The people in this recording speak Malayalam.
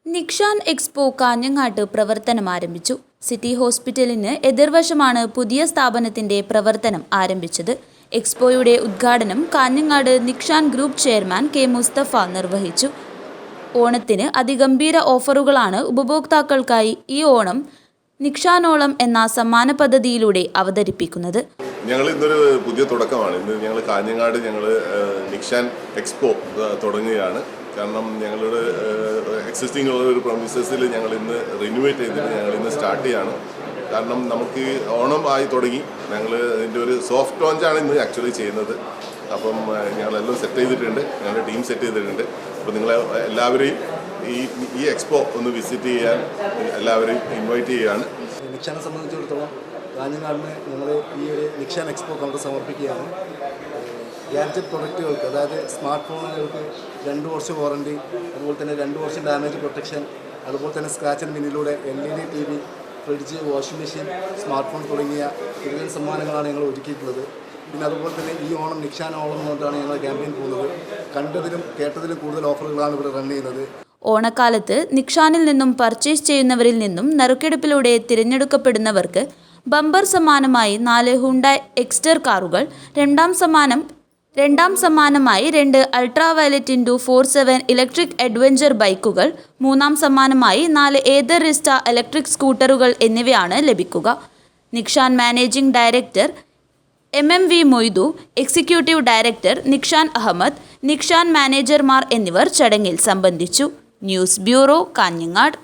നിക്ഷാൻ എക്സ്പോ കാഞ്ഞങ്ങാട്ട് പ്രവർത്തനം ആരംഭിച്ചു. സിറ്റി ഹോസ്പിറ്റലിന് എതിർവശമാണ് പുതിയ സ്ഥാപനത്തിന്റെ പ്രവർത്തനം ആരംഭിച്ചത്. എക്സ്പോയുടെ ഉദ്ഘാടനം കാഞ്ഞങ്ങാട് Nikshan group chairman K Mustafa നിർവഹിച്ചു. ഓണത്തിന് അതിഗംഭീര ഓഫറുകളാണ് ഉപഭോക്താക്കൾക്കായി ഈ ഓണം നിക്ഷാനോളം എന്ന സമ്മാന പദ്ധതിയിലൂടെ അവതരിപ്പിക്കുന്നത്. ഞങ്ങൾ ഇന്നൊരു പുതിയ തുടക്കമാണ്. ഇന്ന് ഞങ്ങൾ കാഞ്ഞങ്ങാട് നിക്ഷാൻ എക്സ്പോ തുടങ്ങുകയാണ്. കാരണം ഞങ്ങളുടെ എക്സിസ്റ്റിംഗ് ഉള്ള ഒരു പ്രൊമിസസിൽ ഞങ്ങൾ ഇന്ന് റിന്യൂവേറ്റ് ചെയ്തിട്ട് ഞങ്ങൾ ഇന്ന് സ്റ്റാർട്ട് ചെയ്യാണ്. കാരണം നമുക്ക് ഓണം ആയി തുടങ്ങി. ഞങ്ങൾ ഇതിൻ്റെ ഒരു സോഫ്റ്റ് ലോഞ്ചാണ് ഇന്ന് ആക്ച്വലി ചെയ്യുന്നത്. അപ്പം ഞങ്ങളെല്ലാം സെറ്റ് ചെയ്തിട്ടുണ്ട്, ഞങ്ങളുടെ ടീം സെറ്റ് ചെയ്തിട്ടുണ്ട്. അപ്പോൾ നിങ്ങളെ എല്ലാവരെയും ഈ എക്സ്പോ ഒന്ന് വിസിറ്റ് ചെയ്യാൻ എല്ലാവരെയും ഇൻവൈറ്റ് ചെയ്യുകയാണ്. നിക്ഷാനെ സംബന്ധിച്ചിടത്തോളം കാഞ്ഞങ്ങാടിന് ഞങ്ങൾ ഈ ഒരു നിക്ഷാൻ എക്സ്പോ കൗണ്ടർ സമർപ്പിക്കുകയാണ്. ഗാഡ്ജറ്റ് പ്രൊഡക്റ്റുകൾക്ക്, അതായത് സ്മാർട്ട് ഫോണുകൾക്ക് 2 വർഷം വാറണ്ടി, അതുപോലെ തന്നെ 2 വർഷം ഡാമേജ് പ്രൊട്ടക്ഷൻ, അതുപോലെ തന്നെ സ്ക്രാച്ച് ആൻഡ് വിന്നിലൂടെ LED TV, fridge, washing machine, smart phone തുടങ്ങിയ കൂടുതൽ സമ്മാനങ്ങളാണ് ഞങ്ങൾ ഒരുക്കിയിട്ടുള്ളത്. പിന്നെ അതുപോലെ തന്നെ ഈ ഓണം നിക്ഷാൻ ഓണം കൊണ്ടാണ് ഞങ്ങൾ ക്യാമ്പയിൻ പോകുന്നത്. കണ്ടതിലും കേട്ടതിലും കൂടുതൽ ഓഫറുകളാണ് ഇവിടെ റൺ ചെയ്യുന്നത്. ഓണക്കാലത്ത് നിക്ഷാനിൽ നിന്നും പർച്ചേസ് ചെയ്യുന്നവരിൽ നിന്നും നറുക്കെടുപ്പിലൂടെ തിരഞ്ഞെടുക്കപ്പെടുന്നവർക്ക് ബമ്പർ സമ്മാനമായി 4 ഹുണ്ടായ് എക്സ്റ്റർ കാറുകൾ, രണ്ടാം സമ്മാനമായി 2 അൾട്രാ വയലറ്റ് *47 ഇലക്ട്രിക് അഡ്വഞ്ചർ ബൈക്കുകൾ, മൂന്നാം സമ്മാനമായി 4 ഏതർ റിസ്റ്റ ഇലക്ട്രിക് സ്കൂട്ടറുകൾ എന്നിവയാണ് ലഭിക്കുക. Nikshan managing director MMV Moidu, executive director Nikshan Ahmed, Nikshan മാനേജർമാർ എന്നിവർ ചടങ്ങിൽ സംബന്ധിച്ചു. News bureau, Kanhangad.